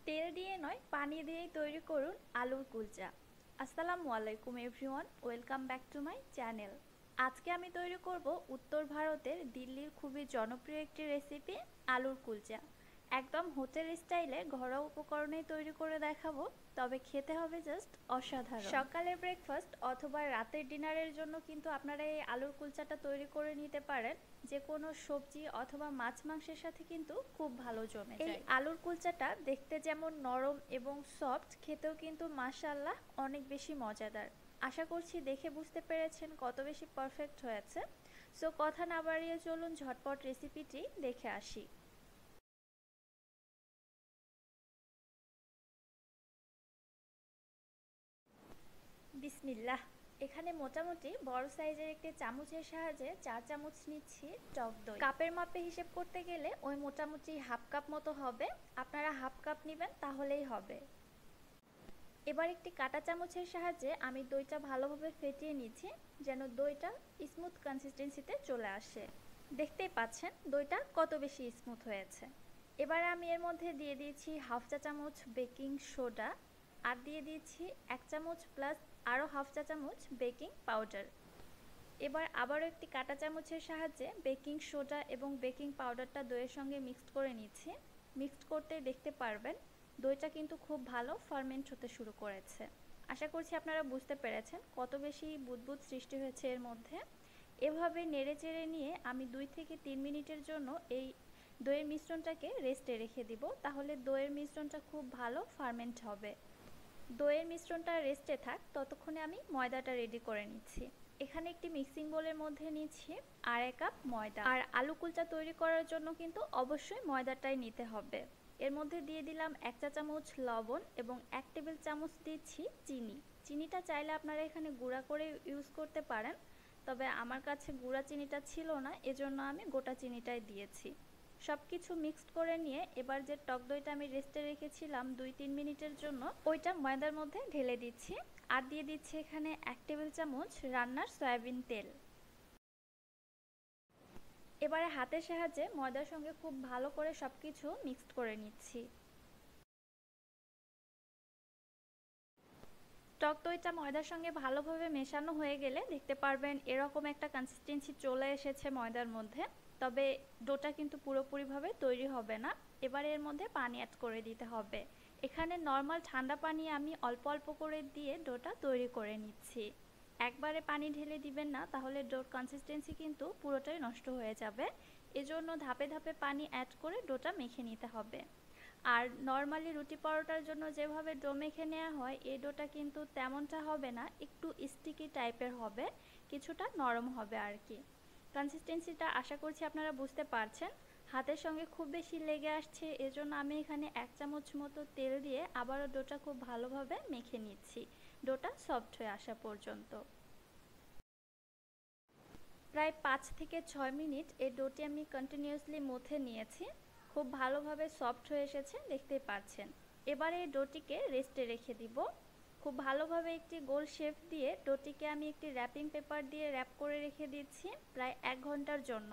তেল দিয়ে নয়, পানি দিয়েই তৈরি করুন আলুর কুলচা। আসসালামু আলাইকুম everyone, welcome back to my channel. আজকে আমি তৈরি করব উত্তর ভারতের দিল্লির খুবই জনপ্রিয় একটি রেসিপি, আলুর কুলচা। একদম হোটেল স্টাইলে ঘরোয়া উপকরণেই তৈরি করে দেখাবো, তবে খেতে হবে জাস্ট অসাধারণ। সকালের ব্রেকফাস্ট অথবা রাতের ডিনারের জন্য কিন্তু আপনারা এই আলুর কুলচাটা তৈরি করে নিতে পারেন। যে কোনো সবজি অথবা মাছ মাংসের সাথে কিন্তু খুব ভালো জমে যায়। এই আলুর কুলচাটা দেখতে যেমন নরম এবং সফট, খেতেও কিন্তু মাশাআল্লাহ অনেক বেশি মজাদার। আশা করছি দেখে বুঝতে পেরেছেন কত বেশি পারফেক্ট হয়েছে। সো কথা না বাড়িয়ে চলুন ঝটপট রেসিপিটি দেখে আসি। বিসমিল্লাহ। এখানে মোটামুটি বড় সাইজের একটি চামচের সাহায্যে 4 চামচ নিচ্ছি টক দই। কাপের মাপে হিসেব করতে গেলে ওই মোটামুটি হাফ কাপ মতো হবে, আপনারা হাফ কাপ নেবেন তাহলেই হবে। এবার একটি কাঁটা চামচের সাহায্যে আমি দইটা ভালোভাবে ফেটিয়ে নিচ্ছি, যেন দইটা স্মুথ কনসিস্টেন্সিতে চলে আসে। দেখতেই পাচ্ছেন দইটা কত বেশি স্মুথ হয়েছে। এবার আমি এর মধ্যে দিয়ে দিয়েছি হাফ চা চামচ বেকিং সোডা, আর দিয়ে দিয়েছি 1 চামচ প্লাস আরও হাফ চা চামচ বেকিং পাউডার। এবার আবারও একটি কাঁটা চামচের সাহায্যে বেকিং সোডা এবং বেকিং পাউডারটা দইয়ের সঙ্গে মিক্সড করে নিচ্ছি। মিক্সড করতে দেখতে পারবেন দইটা কিন্তু খুব ভালো ফার্মেন্ট হতে শুরু করেছে। আশা করছি আপনারা বুঝতে পেরেছেন কত বেশি বুদবুদ সৃষ্টি হয়েছে এর মধ্যে। এভাবে নেড়ে চেড়ে নিয়ে আমি 2 থেকে 3 মিনিটের জন্য এই দইয়ের মিশ্রণটাকে রেস্টে রেখে দিব, তাহলে দইয়ের মিশ্রণটা খুব ভালো ফার্মেন্ট হবে। দইয়ের মিশ্রণটা রেস্টে থাক, ততক্ষণে আমি ময়দাটা রেডি করে নিচ্ছি। এখানে একটি মিক্সিং বোলের মধ্যে নিচ্ছি আড়াই কাপ ময়দা। আর আলু কুলচা তৈরি করার জন্য কিন্তু অবশ্যই ময়দাটাই নিতে হবে। এর মধ্যে দিয়ে দিলাম 1 চা চামচ লবণ এবং 1 টেবিল চামচ দিচ্ছি চিনি। চিনিটা চাইলে আপনারা এখানে গুঁড়া করে ইউজ করতে পারেন, তবে আমার কাছে গুঁড়া চিনিটা ছিল না, এজন্য আমি গোটা চিনিটাই দিয়েছি। সব কিছু মিক্সড করে নিয়ে এবার যে টক দইটা আমি রেস্টে রেখেছিলাম 2-3 মিনিটের জন্য, ওইটা ময়দার মধ্যে ঢেলে দিচ্ছি। আর দিয়ে দিচ্ছি এখানে 1 টেবিল চামচ রান্নার সয়াবিন তেল। এবারে হাতের সাহায্যে ময়দার সঙ্গে খুব ভালো করে সব কিছু মিক্সড করে নিচ্ছি। টক দইটা ময়দার সঙ্গে ভালোভাবে মেশানো হয়ে গেলে দেখতে পারবেন এরকম একটা কনসিস্টেন্সি চলে এসেছে ময়দার মধ্যে, তবে ডোটা কিন্তু পুরোপুরিভাবে তৈরি হবে না। এবার এর মধ্যে পানি অ্যাড করে দিতে হবে। এখানে নর্মাল ঠান্ডা পানি আমি অল্প অল্প করে দিয়ে ডোটা তৈরি করে নিচ্ছি। একবারে পানি ঢেলে দিবেন না, তাহলে ডোর কনসিস্টেন্সি কিন্তু পুরোটাই নষ্ট হয়ে যাবে। এজন্য ধাপে ধাপে পানি অ্যাড করে ডোটা মেখে নিতে হবে। আর নর্মালি রুটি পরোটার জন্য যেভাবে ডো মেখে নেওয়া হয়, এই ডোটা কিন্তু তেমনটা হবে না, একটু স্টিকি টাইপের হবে, কিছুটা নরম হবে আর কি। কনসিস্টেন্সিটা আশা করছি আপনারা বুঝতে পারছেন। হাতের সঙ্গে খুব বেশি লেগে আসছে, এজন্য আমি এখানে 1 চামচ মতো তেল দিয়ে আবারও ডোটা খুব ভালোভাবে মেখে নিচ্ছি, ডোটা সফট হয়ে আসা পর্যন্ত। প্রায় 5 থেকে 6 মিনিট এই ডোটি আমি কন্টিনিউয়াসলি মথে নিয়েছি, খুব ভালোভাবে সফট হয়ে এসেছে দেখতেই পাচ্ছেন। এবারে এই ডোটিকে রেস্টে রেখে দিব। খুব ভালোভাবে একটি গোল শেপ দিয়ে ডোটিকে আমি একটি র্যাপিং পেপার দিয়ে র্যাপ করে রেখে দিচ্ছি প্রায় 1 ঘন্টার জন্য।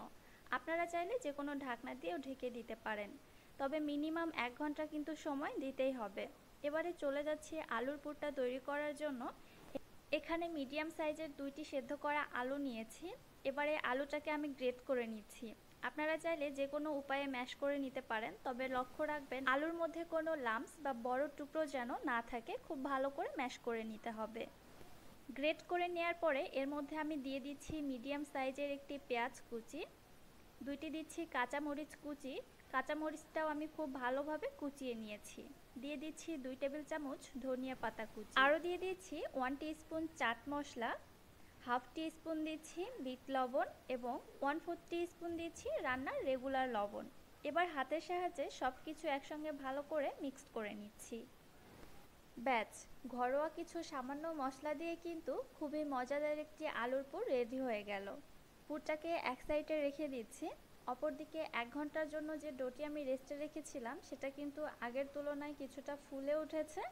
আপনারা চাইলে যে কোনো ঢাকনা দিয়েও ঢেকে দিতে পারেন, তবে মিনিমাম 1 ঘন্টা কিন্তু সময় দিতেই হবে। এবারে চলে যাচ্ছি আলুর পুরটা তৈরি করার জন্য। এখানে মিডিয়াম সাইজের 2টি সেদ্ধ করা আলু নিয়েছি। এবারে আলুটাকে আমি গ্রেট করে নিচ্ছি। আপনারা চাইলে যে কোনো উপায়ে ম্যাশ করে নিতে পারেন, তবে লক্ষ্য রাখবেন আলুর মধ্যে কোনো লাম্পস বা বড় টুকরো যেন না থাকে, খুব ভালো করে ম্যাশ করে নিতে হবে। গ্রেট করে নেওয়ার পরে এর মধ্যে আমি দিয়ে দিচ্ছি মিডিয়াম সাইজের একটি পেঁয়াজ কুচি, 2টি দিচ্ছি কাঁচামরিচ কুচি। কাঁচামরিচটাও আমি খুব ভালোভাবে কুচিয়ে নিয়েছি। দিয়ে দিচ্ছি 2 টেবিল চামচ ধনিয়া পাতা কুচি। আরও দিয়ে দিচ্ছি 1 teaspoon chaat masala, half teaspoon দিচ্ছি বিট লবণ এবং 1/4 টিস্পুন দিচ্ছি রান্নার রেগুলার লবণ। এবার হাতের সাহায্যে সব কিছু একসঙ্গে ভালো করে মিক্সড করে নিচ্ছি। ব্যাস, ঘরোয়া কিছু সামান্য মশলা দিয়ে কিন্তু খুবই মজাদার একটি আলুর পুর রেডি হয়ে গেল। পুরটাকে এক সাইডে রেখে দিচ্ছি। অপরদিকে 1 ঘন্টার জন্য যে ডোটি আমি রেস্টে রেখেছিলাম, সেটা কিন্তু আগের তুলনায় কিছুটা ফুলে উঠেছে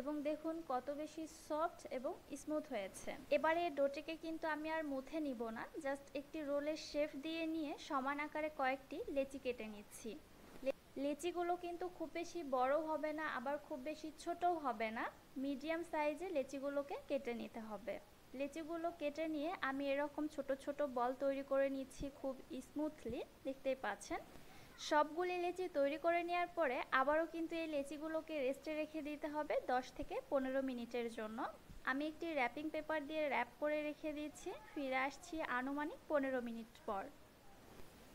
এবং দেখুন কত বেশি সফট এবং স্মুথ হয়েছে। এবারে ডোটিকে কিন্তু আমি আর মুথে নিব না, জাস্ট একটি রোলের শেপ দিয়ে নিয়ে সমান আকারে কয়েকটি লেচি কেটে নিচ্ছি। লেচিগুলো কিন্তু খুব বেশি বড় হবে না, আবার খুব বেশি ছোটও হবে না, মিডিয়াম সাইজে লেচিগুলোকে কেটে নিতে হবে। লেচিগুলো কেটে নিয়ে আমি এরকম ছোট ছোট বল তৈরি করে নিচ্ছি খুব স্মুথলি, দেখতেই পাচ্ছেন। সবগুলি লেচি তৈরি করে নেওয়ার পরে আবারও কিন্তু এই লেচিগুলোকে রেস্টে রেখে দিতে হবে 10 থেকে 15 মিনিটের জন্য। আমি একটি র্যাপিং পেপার দিয়ে র্যাপ করে রেখে দিচ্ছি। ফিরে আসছি আনুমানিক 15 মিনিট পর।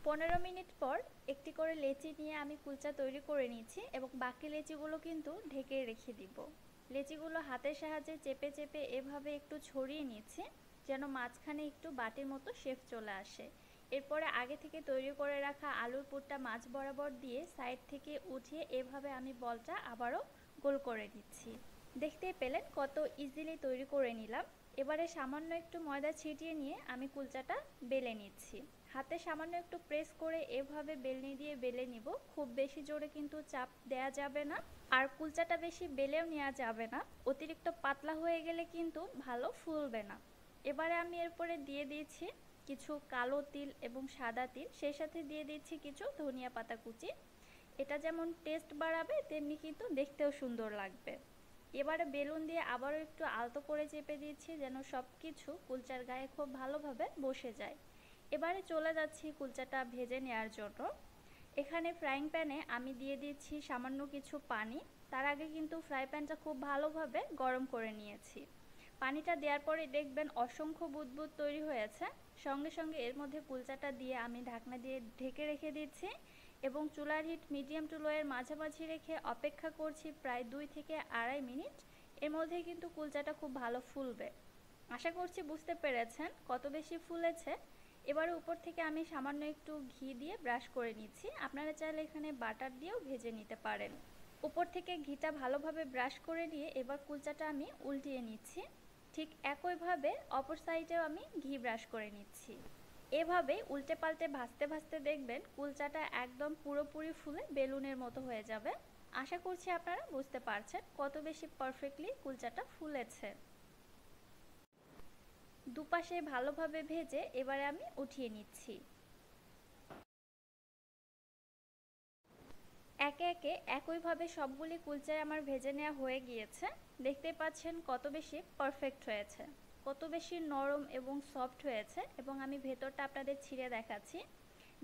15 মিনিট পর একটি করে লেচি নিয়ে আমি কুলচা তৈরি করে নিচ্ছি এবং বাকি লেচিগুলো কিন্তু ঢেকে রেখে দিব। লেচিগুলো হাতের সাহায্যে চেপে চেপে এভাবে একটু ছড়িয়ে নিচ্ছি যেন মাঝখানে একটু বাটির মতো শেপ চলে আসে। এরপরে আগে থেকে তৈরি করে রাখা আলুর পুরটা মাছ বরাবর দিয়ে সাইড থেকে উঠিয়ে এভাবে আমি বলটা আবারও গোল করে নিচ্ছি। দেখতেই পেলেন কত ইজিলি তৈরি করে নিলাম। এবারে সামান্য একটু ময়দা ছিটিয়ে নিয়ে আমি কুলচাটা বেলে নিচ্ছি। হাতে সামান্য একটু প্রেস করে এভাবে বেলনি দিয়ে বেলে নিব। খুব বেশি জোরে কিন্তু চাপ দেয়া যাবে না, আর কুলচাটা বেশি বেলেও নেওয়া যাবে না, অতিরিক্ত পাতলা হয়ে গেলে কিন্তু ভালো ফুলবে না। এবারে আমি এরপরে দিয়ে দিয়েছি কিছু কালো তিল এবং সাদা তিল, সেই সাথে দিয়ে দিচ্ছি কিছু ধনিয়া পাতা কুচি। এটা যেমন টেস্ট বাড়াবে তেমনি কিন্তু দেখতেও সুন্দর লাগবে। এবারে বেলুন দিয়ে আবারও একটু আলতো করে চেপে দিচ্ছি যেন সব কিছু কুলচার গায়ে খুব ভালোভাবে বসে যায়। এবারে চলে যাচ্ছি কুলচাটা ভেজে নেওয়ার জন্য। এখানে ফ্রাইং প্যানে আমি দিয়ে দিচ্ছি সামান্য কিছু পানি। তার আগে কিন্তু ফ্রাই প্যানটা খুব ভালোভাবে গরম করে নিয়েছি। পানিটা দেওয়ার পরে দেখবেন অসংখ্য বুদবুদ তৈরি হয়েছে। সঙ্গে সঙ্গে এর মধ্যে কুলচাটা দিয়ে আমি ঢাকনা দিয়ে ঢেকে রেখে দিচ্ছি এবং চুলার হিট মিডিয়াম টু লোয়ের মাঝামাঝি রেখে অপেক্ষা করছি প্রায় 2 থেকে আড়াই মিনিট। এর মধ্যে কিন্তু কুলচাটা খুব ভালো ফুলবে। আশা করছি বুঝতে পেরেছেন কত বেশি ফুলেছে। এবারে উপর থেকে আমি সামান্য একটু ঘি দিয়ে ব্রাশ করে নিচ্ছি। আপনারা চাইলে এখানে বাটার দিয়েও ভেজে নিতে পারেন। উপর থেকে ঘিটা ভালোভাবে ব্রাশ করে নিয়ে এবার কুলচাটা আমি উল্টিয়ে নিচ্ছি। ঠিক একইভাবে অপর সাইডেও আমি ঘি ব্রাশ করে নিচ্ছি। এভাবে উল্টে পাল্টে ভাজতে ভাজতে দেখবেন কুলচাটা একদম পুরোপুরি ফুলে বেলুনের মতো হয়ে যাবে। আশা করছি আপনারা বুঝতে পারছেন কত বেশি পারফেক্টলি কুলচাটা ফুলেছে। দুপাশে ভালোভাবে ভেজে এবারে আমি উঠিয়ে নিচ্ছি। একে একে একইভাবে সবগুলি কুলচা আমার ভেজে নেওয়া হয়ে গিয়েছে। দেখতে পাচ্ছেন কত বেশি পারফেক্ট হয়েছে, কত বেশি নরম এবং সফট হয়েছে। এবং আমি ভেতরটা আপনাদের ছিঁড়ে দেখাচ্ছি।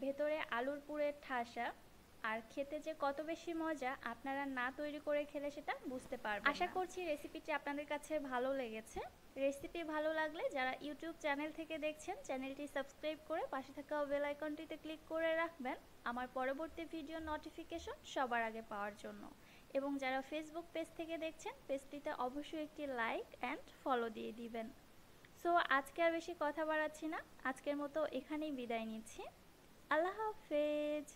ভেতরে আলুর পুরের ঠাসা, আর খেতে যে কত বেশি মজা আপনারা না তৈরি করে খেলে সেটা বুঝতে পারবেন। আশা করছি রেসিপিটি আপনাদের কাছে ভালো লেগেছে। রেসিপি ভালো লাগলে যারা ইউটিউব চ্যানেল থেকে দেখছেন চ্যানেলটি সাবস্ক্রাইব করে পাশে থাকা বেল আইকনটিতে ক্লিক করে রাখবেন আমার পরবর্তী ভিডিও নোটিফিকেশন সবার আগে পাওয়ার জন্য। এবং যারা ফেসবুক পেজ থেকে দেখছেন পেজটিতে অবশ্যই একটি লাইক অ্যান্ড ফলো দিয়ে দিবেন। সো আজকে আর বেশি কথা বাড়াচ্ছি না, আজকের মতো এখানেই বিদায় নিচ্ছি। আল্লাহ হাফেজ।